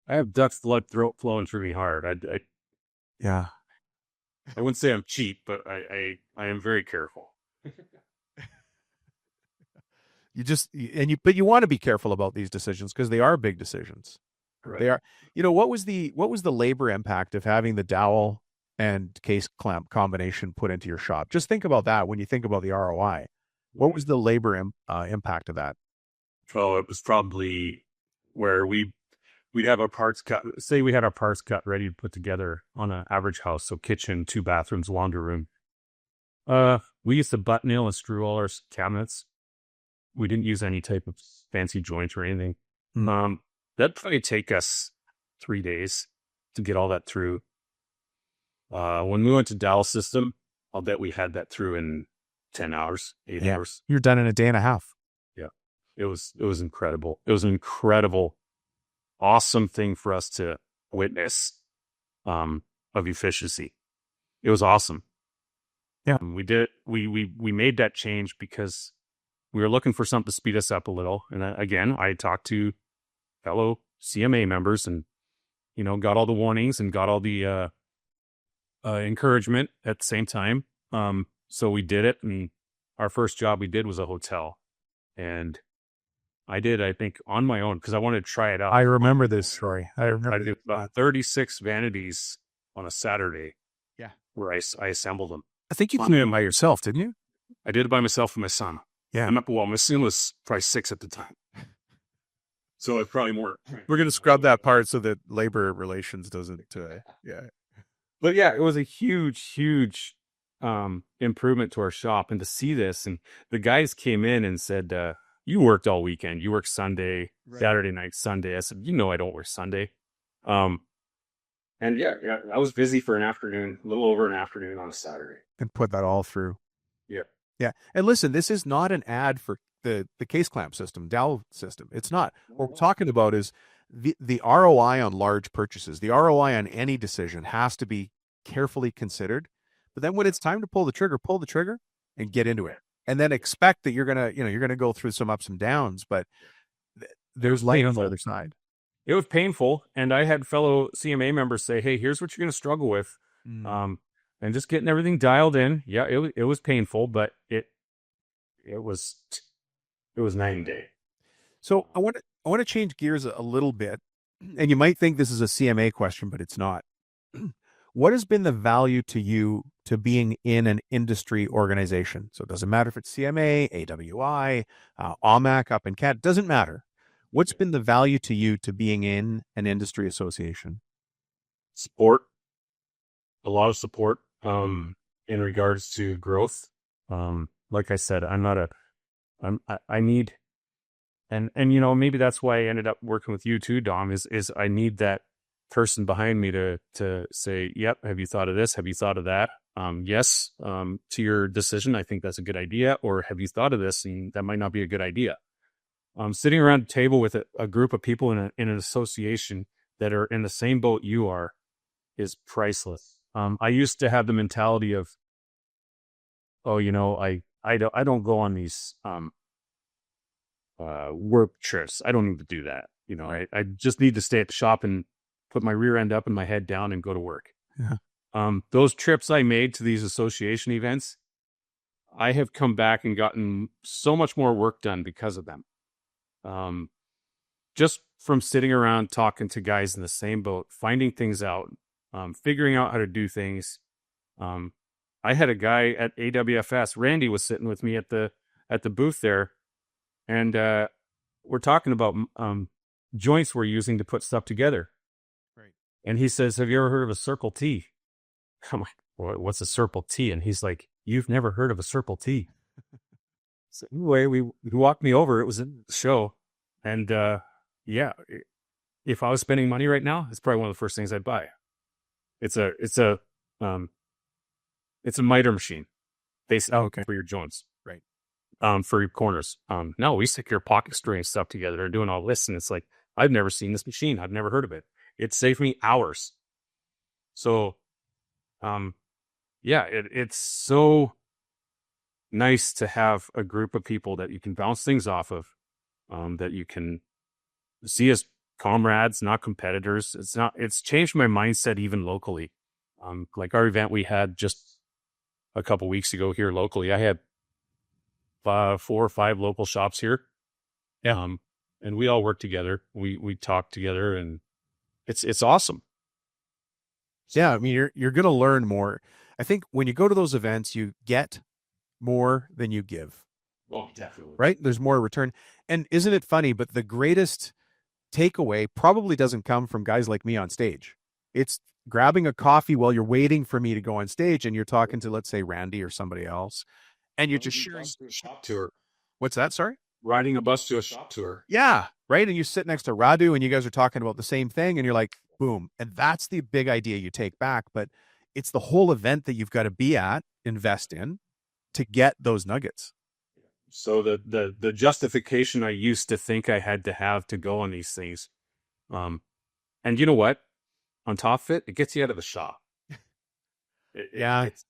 I have duck blood throat flowing through me hard. Yeah. I wouldn't say I'm cheap, but I am very careful. But you want to be careful about these decisions because they are big decisions. Right. They are. What was the labor impact of having the dowel and case clamp combination put into your shop? Just think about that when you think about the ROI. What was the labor impact of that? Well, it was probably where we'd have our parts cut. Say we had our parts cut ready to put together on an average house. So kitchen, 2 bathrooms, laundry room. We used to butt nail and screw all our cabinets. We didn't use any type of fancy joint or anything. That'd probably take us 3 days to get all that through. When we went to dowel system, I'll bet we had that through in 10 hours, 8 hours. You're done in a day and a half. Yeah. It was incredible. It was an incredible, awesome thing for us to witness, of efficiency. It was awesome. Yeah. We did it. We made that change because we were looking for something to speed us up a little. And again, I talked to fellow CMA members and, got all the warnings and got all the encouragement at the same time. So we did it. And our first job we did was a hotel. And I think, on my own because I wanted to try it out. I remember this story. I did about 36 vanities on a Saturday. Yeah. Where I assembled them. I think you did it by yourself, didn't you? I did it by myself and my son. Yeah. My son was probably 6 at the time. So it's probably more. We're going to scrub that part so that labor relations doesn't. Yeah. But yeah, it was a huge, huge improvement to our shop. And to see this, and the guys came in and said, you worked all weekend. You worked Sunday, right. Saturday night, Sunday. I said, I don't work Sunday. And yeah, I was busy for an afternoon, a little over an afternoon on a Saturday. And put that all through. Yeah. Yeah. And listen, this is not an ad for the case clamp system, dowel system. It's not. What we're talking about is the ROI on large purchases. The ROI on any decision has to be carefully considered. But then when it's time to pull the trigger and get into it. And then expect that you're going to go through some ups and downs, but there's light on the other side. It was painful. And I had fellow CMA members say, hey, here's what you're going to struggle with. And just getting everything dialed in. Yeah, it was painful, but it was night and day. So I want to change gears a little bit. And you might think this is a CMA question, but it's not. What has been the value to you to being in an industry organization? So it doesn't matter if it's CMA, AWI, OMAC up in CAD, doesn't matter. What's been the value to you to being in an industry association? Support. A lot of support in regards to growth. Like I said, I need, and maybe that's why I ended up working with you too, Dom, is I need that person behind me to say, yep, have you thought of this? Have you thought of that? Yes, to your decision, I think that's a good idea. Or have you thought of this? And that might not be a good idea. Sitting around a table with a group of people in an association that are in the same boat you are is priceless. I used to have the mentality of, oh, I don't go on these work trips. I don't need to do that. I just need to stay at the shop and put my rear end up and my head down and go to work. Yeah. Those trips I made to these association events, I have come back and gotten so much more work done because of them. Just from sitting around talking to guys in the same boat, finding things out, figuring out how to do things. I had a guy at AWFS, Randy, was sitting with me at the booth there, and we're talking about joints we're using to put stuff together. Right. And he says, "Have you ever heard of a Circle T?" I'm like, "What's a Circle T?" And he's like, "You've never heard of a Circle T?" So anyway, he walked me over. It was in the show, and yeah, if I was spending money right now, it's probably one of the first things I'd buy. It's a miter machine, basically for your joints, right? For your corners. No, we stick your pocket string stuff together. They're doing all this, and it's like, I've never seen this machine. I've never heard of it. It saved me hours. So, yeah, it's so nice to have a group of people that you can bounce things off of, that you can see as comrades, not competitors. It's changed my mindset even locally. Like our event we had just a couple weeks ago here locally, I had 4 or 5 local shops here. Yeah. And we all work together. We talk together, and it's awesome. Yeah. I mean, you're going to learn more. I think when you go to those events, you get more than you give. Oh, definitely. Right? There's more return. And isn't it funny, but the greatest takeaway probably doesn't come from guys like me on stage. It's grabbing a coffee while you're waiting for me to go on stage, and you're talking to, let's say, Randy or somebody else, and you're just sharing a shop tour. What's that? Sorry? Riding a bus to a shop tour. Yeah. Right. And you sit next to Radu and you guys are talking about the same thing, and you're like, boom. And that's the big idea you take back. But it's the whole event that you've got to be at, invest in, to get those nuggets. So the justification I used to think I had to have to go on these things, and you know what? On top of it, it gets you out of the shop. It's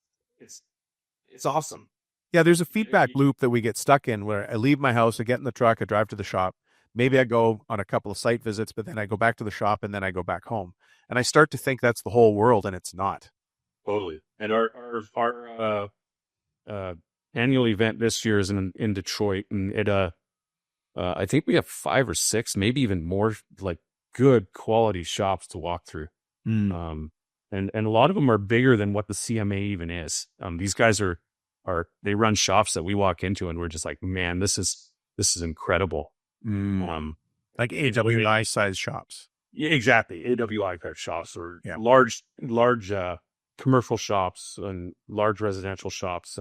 awesome. Yeah, there's a feedback loop that we get stuck in where I leave my house, I get in the truck, I drive to the shop. Maybe I go on a couple of site visits, but then I go back to the shop and then I go back home. And I start to think that's the whole world, and it's not. Totally. And our annual event this year is in Detroit, and it I think we have 5 or 6, maybe even more, like good quality shops to walk through. And a lot of them are bigger than what the CMA even is. These guys they run shops that we walk into and we're just like, man, this is incredible. Like AWI size shops. Yeah, exactly. AWI type shops, or large commercial shops and large residential shops.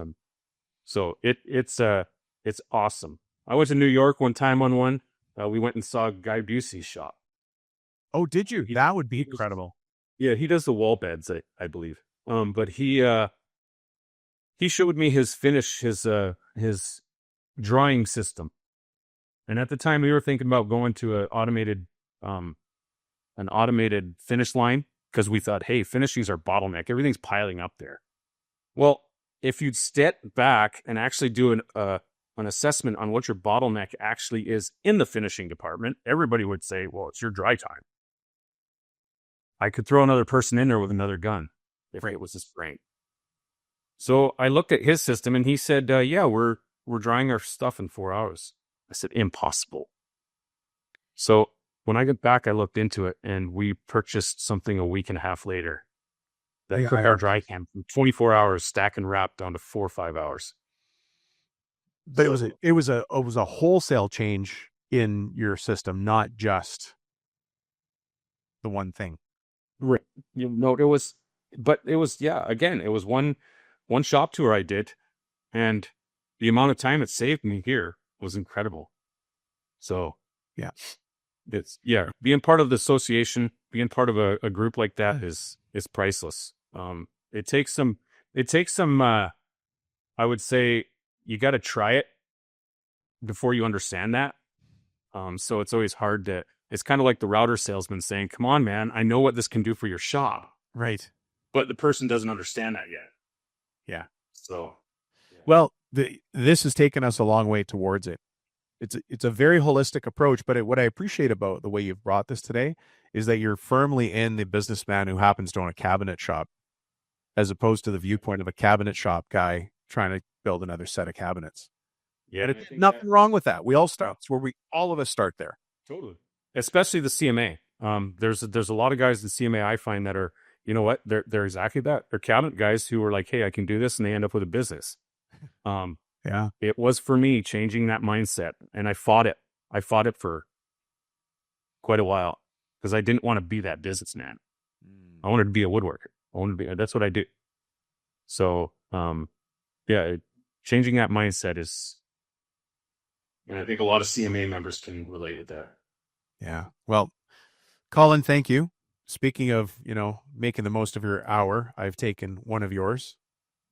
So it's awesome. I went to New York one time on one. We went and saw Guy Busey's shop. Oh, did you? That would be incredible. Yeah, he does the wall beds, I believe. But he showed me his drawing system. And at the time we were thinking about going to an automated finish line, because we thought, hey, finishing's our bottleneck. Everything's piling up there. Well, if you'd step back and actually do an assessment on what your bottleneck actually is in the finishing department, everybody would say, well, it's your dry time. I could throw another person in there with another gun if it was a sprain. So I looked at his system and he said, yeah, we're drying our stuff in 4 hours. I said, impossible. So when I got back, I looked into it, and we purchased something a week and a half later that cut our dry time from 24 hours stack and wrap down to 4 or 5 hours. But it was a wholesale change in your system, not just the one thing. Right. It was one shop tour I did, and the amount of time it saved me here was incredible. So yeah, being part of the association, being part of a group like that is priceless. It takes some I would say you got to try it before you understand that. So it's always hard it's kind of like the router salesman saying, come on, man, I know what this can do for your shop. Right. But the person doesn't understand that yet. Yeah. So, yeah. Well, this has taken us a long way towards it. It's a very holistic approach, but what I appreciate about the way you've brought this today is that you're firmly in the businessman who happens to own a cabinet shop, as opposed to the viewpoint of a cabinet shop guy trying to build another set of cabinets. Yeah, And it's nothing wrong with that. We all start. It's where all of us start there. totally. Especially the CMA. There's a lot of guys in CMA I find that are, you know what, they're exactly that. They're cabinet guys who are like, hey, I can do this, and they end up with a business. Yeah. It was for me changing that mindset, and I fought it. I fought it for quite a while because I didn't want to be that businessman. I wanted to be a woodworker. That's what I do. So, changing that mindset is, and I think a lot of CMA members can relate to that. Yeah. Well, Colin, thank you. Speaking of, making the most of your hour, I've taken one of yours.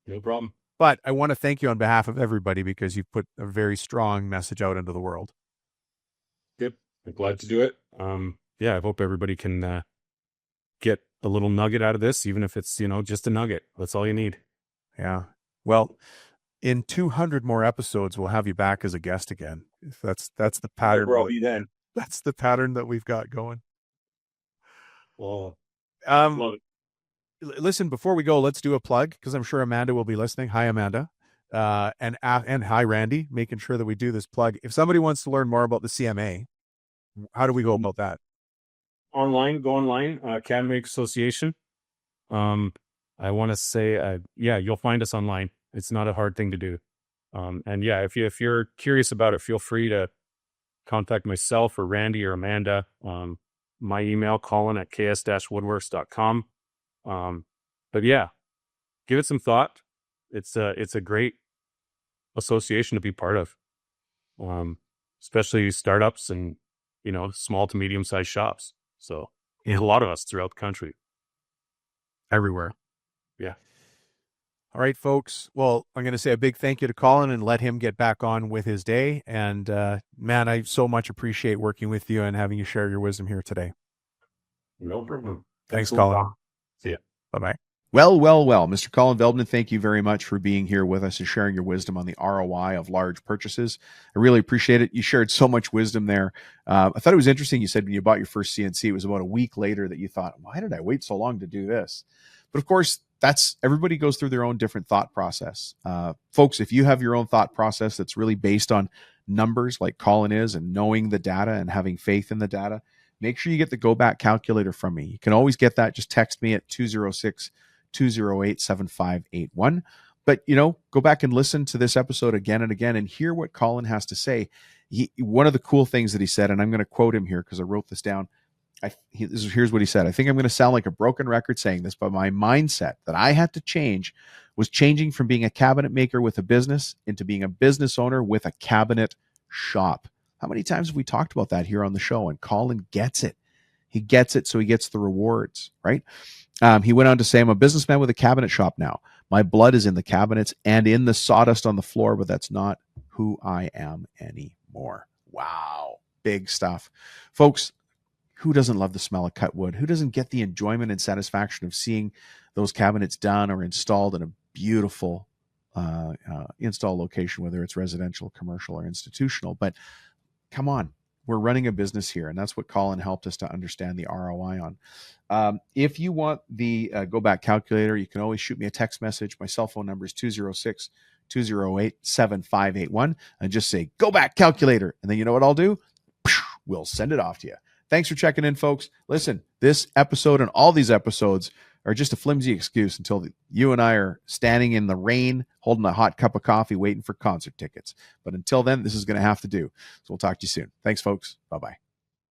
No problem. But I want to thank you on behalf of everybody because you've put a very strong message out into the world. Yep. I'm glad to do it. I hope everybody can get a little nugget out of this, even if it's, just a nugget. That's all you need. Yeah. Well, in 200 more episodes, we'll have you back as a guest again. That's the pattern. Where I'll be then. That's the pattern that we've got going. Well, love it. Listen, before we go, let's do a plug because I'm sure Amanda will be listening. Hi, Amanda. And hi, Randy, making sure that we do this plug. If somebody wants to learn more about the CMA, how do we go about that? Go online, Cabinet Association. I want to say, you'll find us online. It's not a hard thing to do. If you're curious about it, feel free to contact myself or Randy or Amanda. My email, Kolin at ks-woodworks.com. Give it some thought. It's a great association to be part of, especially startups and, small to medium sized shops. So there's a lot of us throughout the country. Everywhere. Yeah. All right, folks. Well, I'm going to say a big thank you to Colin and let him get back on with his day. And man, I so much appreciate working with you and having you share your wisdom here today. No problem. Thanks, Colin. See ya. Bye-bye. Well, Mr. Kolin Veldman, thank you very much for being here with us and sharing your wisdom on the ROI of large purchases. I really appreciate it. You shared so much wisdom there. I thought it was interesting. You said when you bought your first CNC, it was about a week later that you thought, why did I wait so long to do this? But of course, everybody goes through their own different thought process. Folks, if you have your own thought process that's really based on numbers like Colin is and knowing the data and having faith in the data, make sure you get the Go Back calculator from me. You can always get that. Just text me at 206-208-7581. But, go back and listen to this episode again and again and hear what Colin has to say. One of the cool things that he said, and I'm going to quote him here because I wrote this down. Here's what he said. I think I'm going to sound like a broken record saying this, but my mindset that I had to change was changing from being a cabinet maker with a business into being a business owner with a cabinet shop. How many times have we talked about that here on the show? And Colin gets it. He gets it, so he gets the rewards, right? He went on to say, I'm a businessman with a cabinet shop now. My blood is in the cabinets and in the sawdust on the floor, but that's not who I am anymore. Wow. Big stuff. Folks, who doesn't love the smell of cut wood? Who doesn't get the enjoyment and satisfaction of seeing those cabinets done or installed in a beautiful install location, whether it's residential, commercial, or institutional? But come on, we're running a business here, and that's what Colin helped us to understand the ROI on. If you want the Go Back calculator, you can always shoot me a text message. My cell phone number is 206-208-7581, and just say, Go Back calculator. And then you know what I'll do? We'll send it off to you. Thanks for checking in, folks. Listen, this episode and all these episodes are just a flimsy excuse until you and I are standing in the rain, holding a hot cup of coffee, waiting for concert tickets. But until then, this is going to have to do. So we'll talk to you soon. Thanks, folks. Bye-bye.